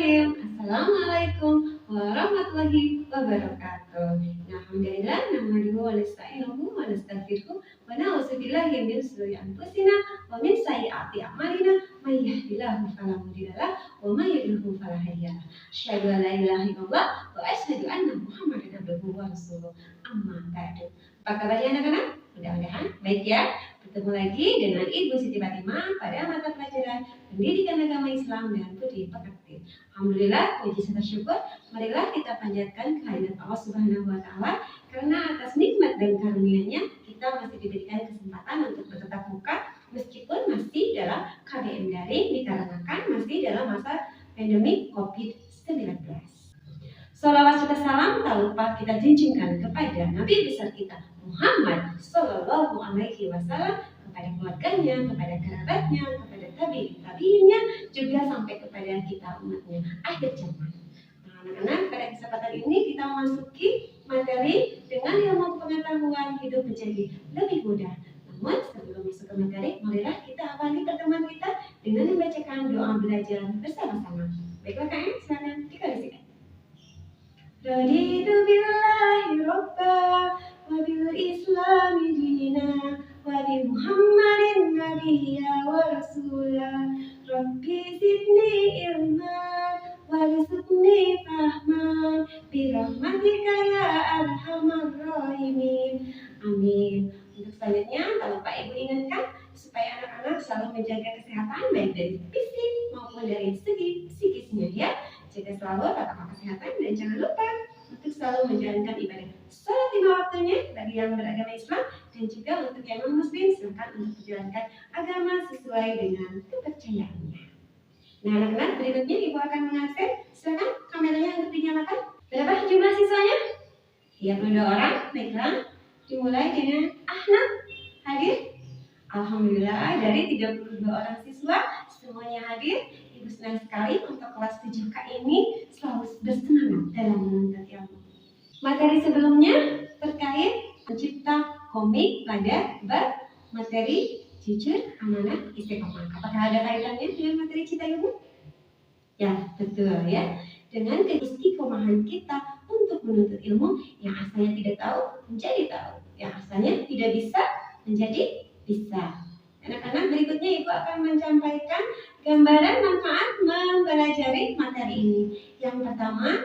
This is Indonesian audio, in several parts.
Bismillahirrahmanirrahim. Assalamualaikum warahmatullahi wabarakatuh. Alhamdulillah, nahmaduhu wa nasta'inuhu wa nastaghfiruh wa na'udzu billahi min shururi anfusina wa min sayyiati a'malina may yahdihillahu fala mudilla lahu wa may yudlil fala hadiya lahu. Asyhadu an la ilaha illallah wa asyhadu anna Muhammadan abduhu wa rasuluh. Amma ba'du. Apa kabarnya anak-anak? Mudah-mudahan baik ya. Bertemu lagi dengan Ibu Siti Fatimah pada mata pelajaran Pendidikan Agama Islam dan Budi Pekerti. Alhamdulillah, puji serta syukur, marilah kita panjatkan kehadiran Allah Subhanahu wa Ta'ala, karena atas nikmat dan karunia-Nya kita masih diberikan kesempatan untuk bertatap muka meskipun masih dalam KBM daring dikarenakan masih dalam masa pandemi COVID-19. Salawat serta salam tak lupa kita junjungkan kepada Nabi besar kita Muhammad Sallallahu Alaihi Wasallam, kepada keluarganya, kepada kerabatnya, kepada tabi'innya, juga sampai kepada kita umatnya akhir zaman. Nah, anak-anak, pada kesempatan ini kita memasuki materi dengan ilmu pengetahuan hidup menjadi lebih mudah. Namun sebelum masuk ke materi, marilah kita awali pertemuan kita dengan membacakan doa belajar bersama-sama. Baiklah Kak, silakan dikondisikan. Raditu billahi robba wa bil islami dina wa bi muhammadin nabiyya wa rasulah. Rabbi zidni ilman warzuqni fahman bi rahmatika ya arhamar rahimin. Amin. Untuk selanjutnya, tak lupa Ibu ingatkan supaya anak-anak selalu menjaga kesehatan baik dari fisik maupun dari segi psikisnya ya. Jaga selalu protokol kesehatan dan jangan lupa untuk selalu menjalankan ibadah salat 5 waktunya bagi yang beragama Islam, dan juga untuk yang non-muslim silakan untuk menjalankan agama sesuai dengan kepercayaannya. Nah anak-anak, berikutnya Ibu akan mengakses, silakan kameranya untuk dinyalakan. Berapa jumlah siswanya? 32 orang, baiklah. Dimulai dengan Ahnaf, hadir. Alhamdulillah, dari 32 orang siswa semuanya hadir. Ibu senang sekali untuk kelas 7K ini selalu bersemangat dalam menuntut ilmu. Materi sebelumnya terkait mencipta komik pada bab materi jujur, amanah, istiqomah. Apakah ada kaitannya dengan materi cita ilmu? Ya, betul ya. Dengan keistiqomahan kita untuk menuntut ilmu, yang asalnya tidak tahu menjadi tahu, yang asalnya tidak bisa menjadi bisa. Anak-anak, berikutnya Ibu akan menyampaikan gambaran manfaat mempelajari materi ini. Yang pertama,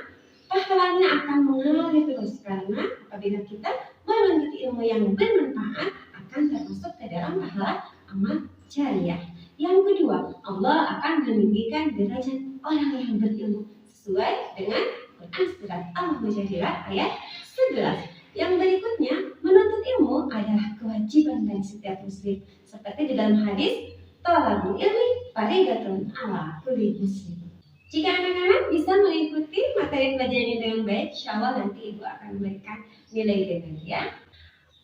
pahalanya akan mengalir terus karena apabila kita menuntut ilmu yang bermanfaat akan termasuk ke dalam pahala amal jariah. Yang kedua, Allah akan meninggikan derajat orang yang berilmu sesuai dengan Quran surat Al-Mujadilah ayat 11. Yang berikutnya, menuntut ilmu adalah kewajiban bagi setiap muslim. Seperti di dalam hadis, thalabul ilmi fariidatun 'ala kulli muslim. Jika anak-anak bisa mengikuti materi pelajaran ini dengan baik, insyaallah nanti Ibu akan memberikan nilai dengan ya.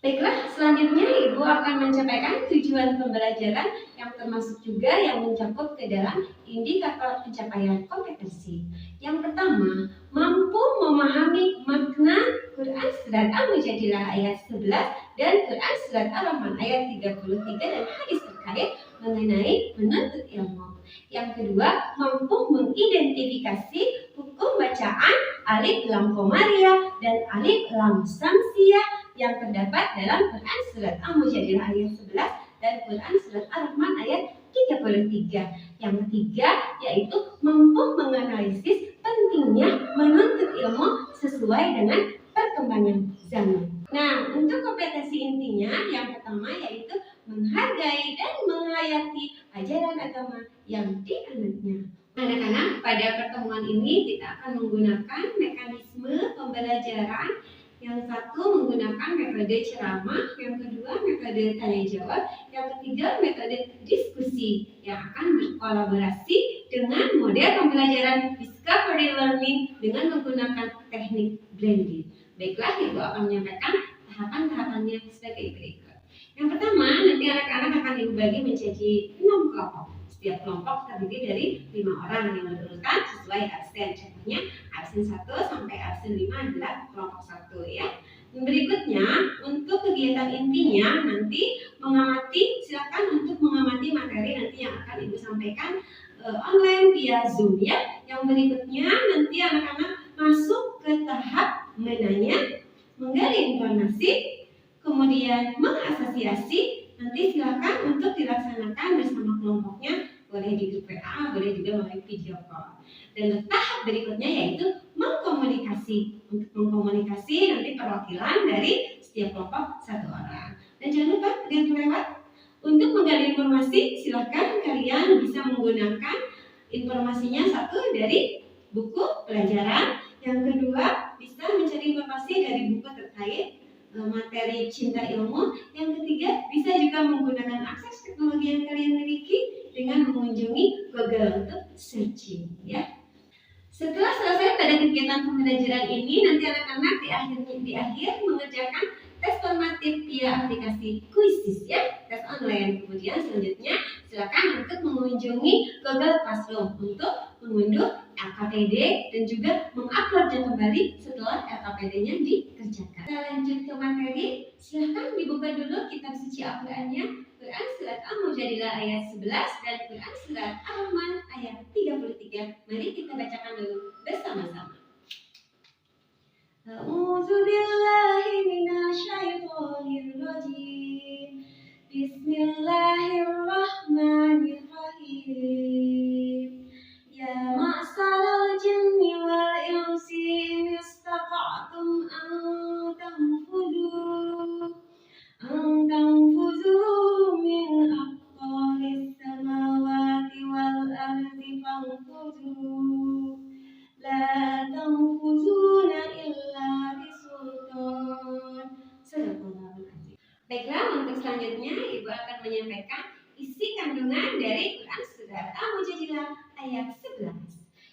Baiklah, selanjutnya Ibu akan menyampaikan tujuan pembelajaran yang termasuk juga yang mencakup ke dalam indikator pencapaian kompetensi. Yang pertama, mampu memahami makna Quran surat Al-Mujadilah ayat 11 dan Quran surat Ar-Rahman ayat 33 dan hadis terkait mengenai menuntut ilmu. Yang kedua, mampu mengidentifikasi hukum bacaan alif lam komariah dan alif lam samsiah yang terdapat dalam Quran surat Al-Mujadilah ayat 11 dan Quran surat Ar-Rahman ayat 33. Yang ketiga, yaitu mampu menganalisis pentingnya menuntut ilmu sesuai dengan perkembangan zaman. Nah, untuk kompetensi intinya yang pertama yaitu menghargai dan menghayati ajaran agama yang dianutnya. Anak-anak, pada pertemuan ini kita akan menggunakan mekanisme pembelajaran. Yang satu menggunakan metode ceramah, yang kedua metode tanya jawab, yang ketiga metode diskusi yang akan berkolaborasi dengan model pembelajaran discovery learning dengan menggunakan teknik blended. Baiklah, Ibu akan menyampaikan tahapan-tahapannya sebagai berikut. Yang pertama, nanti anak-anak akan Ibu bagi menjadi 6 kelompok. Setiap kelompok terdiri dari 5 orang yang berurutan sesuai absen. Contohnya absen 1 sampai absen 5 adalah kelompok 1 ya. Berikutnya, untuk kegiatan intinya nanti mengamati, silakan untuk mengamati materi nanti yang akan Ibu sampaikan online via Zoom ya. Yang berikutnya nanti anak-anak masuk ke tahap menanya, menggali informasi, kemudian mengasosiasi. Nanti silakan untuk dilaksanakan bersama kelompoknya, boleh di grup WA, boleh juga melalui video call. Dan tahap berikutnya yaitu mengkomunikasi. Untuk mengkomunikasi nanti perwakilan dari setiap kelompok 1 orang. Dan jangan lupa jangan terlewat untuk menggali informasi, silakan kalian bisa menggunakan informasinya satu dari buku pelajaran, yang kedua bisa mencari informasi dari buku terkait materi cinta ilmu, yang ketiga bisa juga menggunakan akses teknologi yang kalian miliki dengan mengunjungi Google untuk searching ya. Setelah selesai pada kegiatan pembelajaran ini, nanti anak-anak di akhir mengerjakan tes formatif via aplikasi Quizizz ya, tes online. Kemudian selanjutnya silakan untuk mengunjungi Google Classroom untuk mengunduh LKPD dan juga menguploadnya kembali setelah LKPD-nya dikerjakan. Kita lanjut ke materi. Silakan dibuka dulu kitab suci Al-Qur'annya, Quran surat Al-Mujadilah ayat 11 dan Quran surat Ar-Rahman ayat 33. Mari kita bacakan dulu bersama-sama. A'udzu billahi minasyaitonir rajim. Bismillahirrahmanirrahim. Ya ma'saral jinni wal insi in istata'tum an tanfudu min aqtaris samawati wal ardi fanfudu. La tanfuzuna illa bisultan. Sadaqallahul azim. Baiklah, untuk selanjutnya Ibu akan menyampaikan isi kandungan dari Quran surat Al-Mujadilah ayat 11.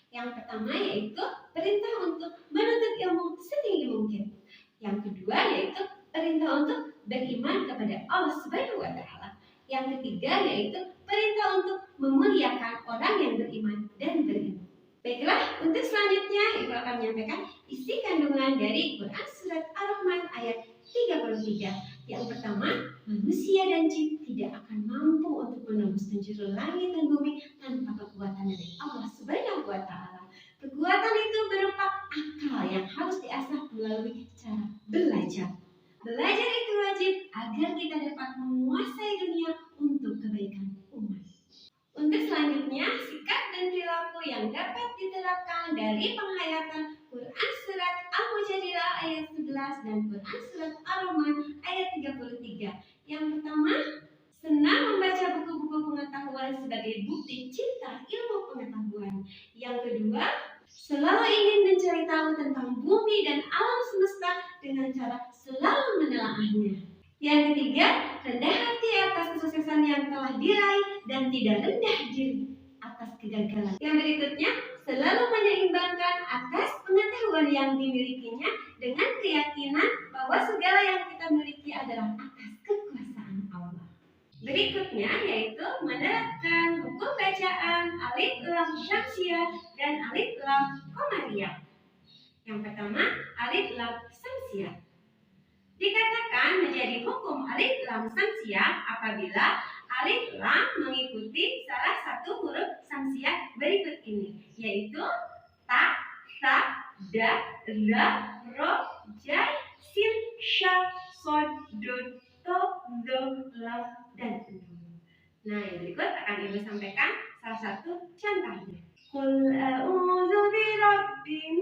Yang pertama yaitu perintah untuk menuntut ilmu setinggi mungkin. Yang kedua yaitu perintah untuk beriman kepada Allah Subhanahu wa taala. Yang ketiga yaitu perintah untuk memuliakan orang yang beriman dan berilmu. Baiklah, untuk selanjutnya Ibu akan menyampaikan isi kandungan dari Quran surat Ar-Rahman ayat 33. Yang pertama, manusia dan jin tidak akan mampu untuk menembus penjuru langit dan bumi tanpa kekuatan dari Allah Subhanahu wa taala. Kekuatan itu berupa akal yang harus diasah melalui cara belajar. Belajar itu wajib agar kita dapat menguasai dunia untuk kebaikan umat. Untuk selanjutnya, sikap dan perilaku yang dapat diterapkan dari penghayatan Quran surat Al-Mujadilah ayat 11 dan Quran surat Ar-Rahman ayat 33. Yang pertama, senang membaca buku-buku pengetahuan sebagai bukti cinta ilmu pengetahuan. Yang kedua, selalu ingin mencari tahu tentang bumi dan alam semesta dengan cara selalu menelaahnya. Yang ketiga, rendah hati atas kesuksesan yang telah diraih dan tidak rendah diri atas kegagalan. Yang berikutnya, selalu menyeimbangkan atas pengetahuan yang dimilikinya dengan keyakinan bahwa segala yang kita miliki adalah atas kekuasaan Allah. Berikutnya yaitu menerapkan hukum bacaan alif lam syamsiah dan alif lam qamariyah. Yang pertama, alif lam syamsiah dikatakan menjadi hukum alif lam syamsiah apabila alif lam mengikuti salah satu huruf syamsiah berikut ini, yaitu ta, sa, da, ra, ro, ja, sin, sha, sod, dod, to, do, lam, dan nun. Nah, yang berikut akan Ibu sampaikan salah satu contohnya. Qul a'udzu birabbin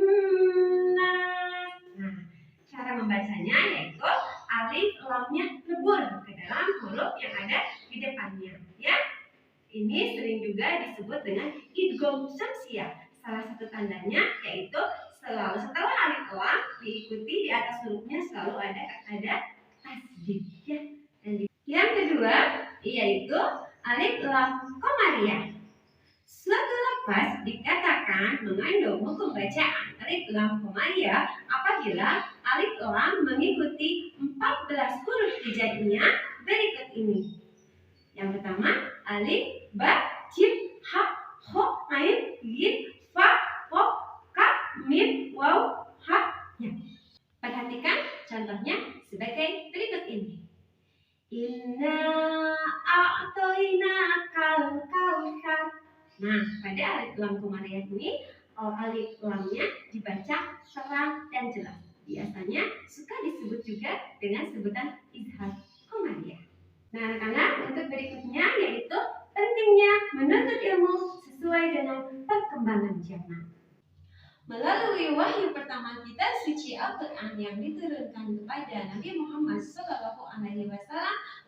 nas. Nah, cara membacanya yaitu alif lamnya lebur ke dalam huruf yang ada di depannya ya. Ini sering juga disebut dengan idgham syamsiah. Salah satu tandanya yaitu selalu setelah alif lam diikuti di atas hurufnya selalu ada tasdid ya. Dan yang kedua yaitu alif lam qamariyah. Suatu lafaz dikatakan mengandung hukum bacaan alif lam qamariyah apabila alif lam mengikuti 14 huruf hijaiyah berikut ini. Yang pertama, alif, ba, jim, ha, kho, ain, yin, fa, qaf, kaf, mim, waw, ha, ya. Perhatikan contohnya sebagai berikut ini. Inna a'toinakal kautsar. Nah, alif lamnya dibaca terang dan jelas. Biasanya suka disebut juga dengan sebutan izhar qamariyah. Nah, anak-anak, untuk berikutnya yaitu pentingnya menuntut ilmu sesuai dengan perkembangan zaman. Melalui wahyu pertama kita, suci Al-Quran yang diturunkan kepada Nabi Muhammad SAW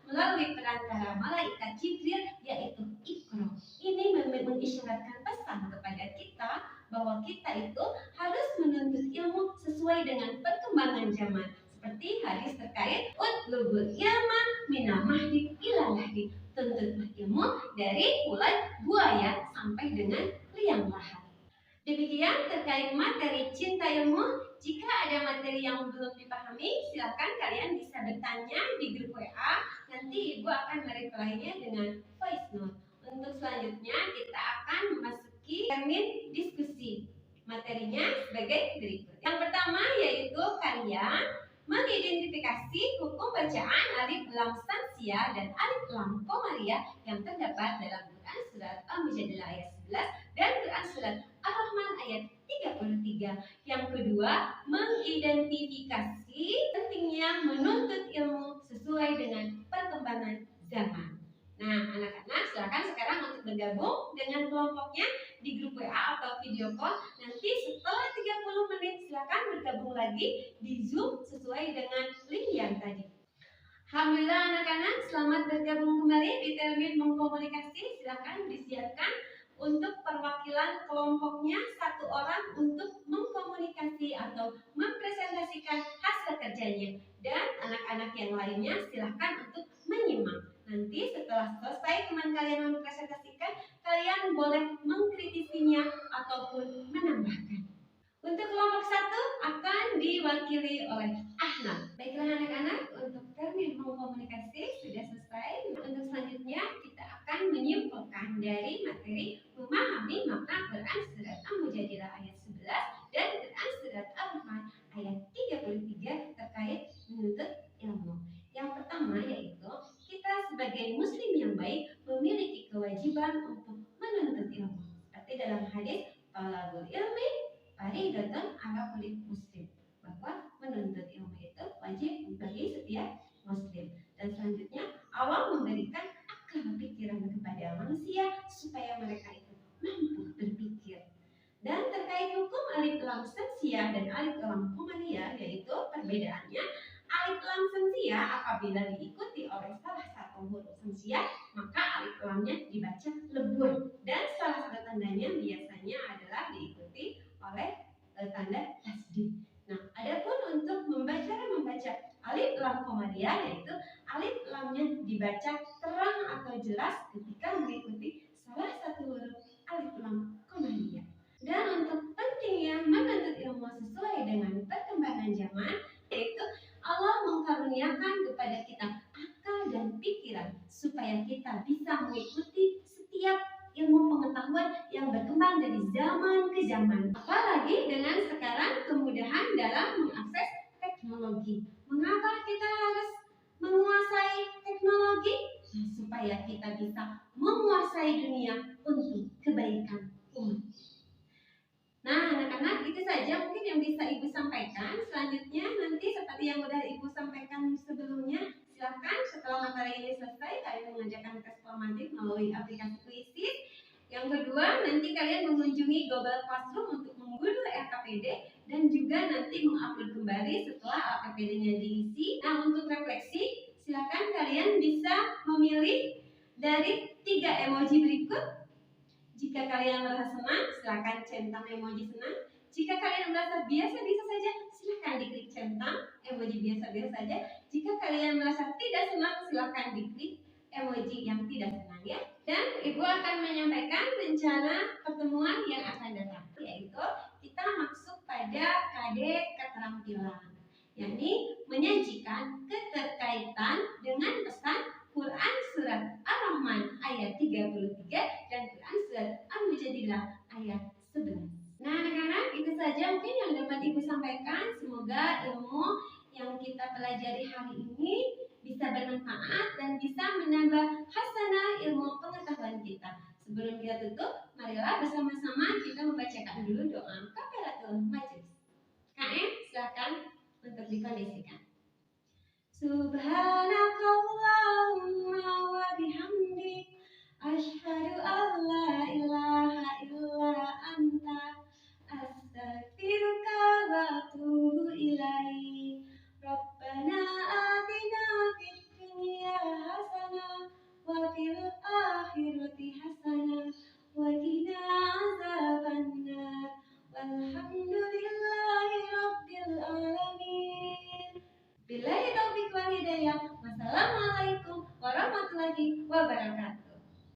melalui perantara malaikat Jibril, yaitu Iqra. Ini mengisyaratkan pesan kepada kita bahwa kita itu harus menuntut ilmu sesuai dengan perkembangan zaman. Seperti hadis terkait utlubul ilma minal mahdi ila lahdi. Tuntutlah ilmu dari mulai buaya sampai dengan liang lahat. Demikian terkait materi cinta ilmu. Jika ada materi yang belum dipahami, silakan kalian bisa bertanya di grup WA. Nanti Ibu akan mereply-nya dengan voice note. Untuk selanjutnya kita akan memasuki termin diskusi. Materinya sebagai berikut. Yang pertama yaitu kalian mengidentifikasi hukum bacaan alif lam sansia dan alif lam qamariyah yang terdapat dalam Quran surat Al-Mujadilah ayat 11 dan Quran surat Ar-Rahman ayat 33. Yang kedua, mengidentifikasi pentingnya menuntut ilmu sesuai dengan perkembangan zaman. Nah, anak-anak silakan sekarang untuk bergabung dengan kelompoknya di grup WA atau video call. Nanti setelah 30 menit silakan bergabung lagi di Zoom sesuai dengan link yang tadi. Alhamdulillah anak-anak, selamat bergabung kembali di termin mengkomunikasi. Silakan disiapkan untuk perwakilan kelompoknya satu orang untuk mengkomunikasi atau mempresentasikan hasil kerjanya, dan anak-anak yang lainnya silahkan untuk menyimak. Nanti setelah selesai teman kalian mempresentasikan, kalian boleh mengkritisinya ataupun menambahkan. Untuk kelompok satu akan diwakili oleh Ahmad. Baiklah anak-anak, untuk termin mengkomunikasi sudah selesai. Untuk selanjutnya kita akan menyimpulkan dari materi memahami makna Quran surat Al-Mujadilah ayat 11 dan Quran surat Al-Rahman ayat 33 terkait menuntut ilmu. Yang pertama yaitu kita sebagai muslim yang baik memiliki kewajiban untuk menuntut ilmu. Seperti dalam hadis talabul ilmi faridatun ala kulli muslim, bahwa menuntut ilmu itu wajib bagi setiap muslim. Dan selanjutnya Allah memberikan akal pikiran kepada manusia supaya mereka itu mampu berpikir. Dan terkait hukum alif lam sansia dan alif lam qamariyah, yaitu perbedaannya alif lam sansia apabila diikuti oleh salah satu huruf sansia maka alif lamnya dibaca lebur, dan salah satu tandanya biasanya adalah diikuti oleh tanda tasdid. Nah, adapun untuk membaca alif lam qamariyah, yaitu alif lamnya dibaca terang atau jelas ketika mengikuti salah satu huruf alif lam qamariyah. Dan untuk pentingnya menuntut ilmu sesuai dengan perkembangan zaman, yaitu Allah mengkaruniakan kepada kita akal dan pikiran supaya kita bisa mengikuti setiap ilmu pengetahuan yang berkembang dari zaman ke zaman. Apalagi dengan sekarang kemudahan dalam mengakses teknologi. Mengapa kita harus menguasai teknologi? Nah, supaya kita bisa menguasai dunia untuk kebaikan umat. Nah, anak-anak, itu saja mungkin yang bisa Ibu sampaikan. Selanjutnya nanti seperti yang sudah Ibu sampaikan sebelumnya, silakan setelah materi ini selesai kalian mengerjakan tes formatif melalui aplikasi Quizizz. Yang kedua, nanti kalian mengunjungi Google Classroom untuk mengunduh RKPD dan juga nanti mengupload kembali setelah RKPD-nya diisi. Nah, untuk refleksi, silakan kalian bisa memilih dari 3 emoji berikut. Jika kalian merasa senang, silakan centang emoji senang. Jika kalian merasa biasa-biasa saja, silakan diklik centang emoji biasa-biasa saja. Jika kalian merasa tidak senang, silakan diklik emoji yang tidak senang ya. Dan Ibu akan menyampaikan rencana pertemuan yang akan datang, yaitu kita masuk pada KD keterampilan, yakni menyajikan keterkaitan dengan pesan Quran surat Ar-Rahman ayat 33 dan Quran surat Al-Mujadilah ayat 11. Nah anak-anak, itu saja mungkin yang dapat Ibu sampaikan. Semoga ilmu yang kita pelajari hari ini bisa bermanfaat dan bisa menambah hasanah ilmu pengetahuan kita. Sebelum kita tutup, marilah bersama-sama kita membacakan dulu doa dikondisikan. Subhanakallahumma wa bihamdik asyhadu an la ilaha illa anta astaghfiruka wa atubu ilaik. Rabbana atina fid dunya hasanah wa fil akhirati hasanah wa qina azabannar. Walhamdulillahi rabbil alamin. Billahi taufiq wal hidayah. Wassalamualaikum warahmatullahi wabarakatuh.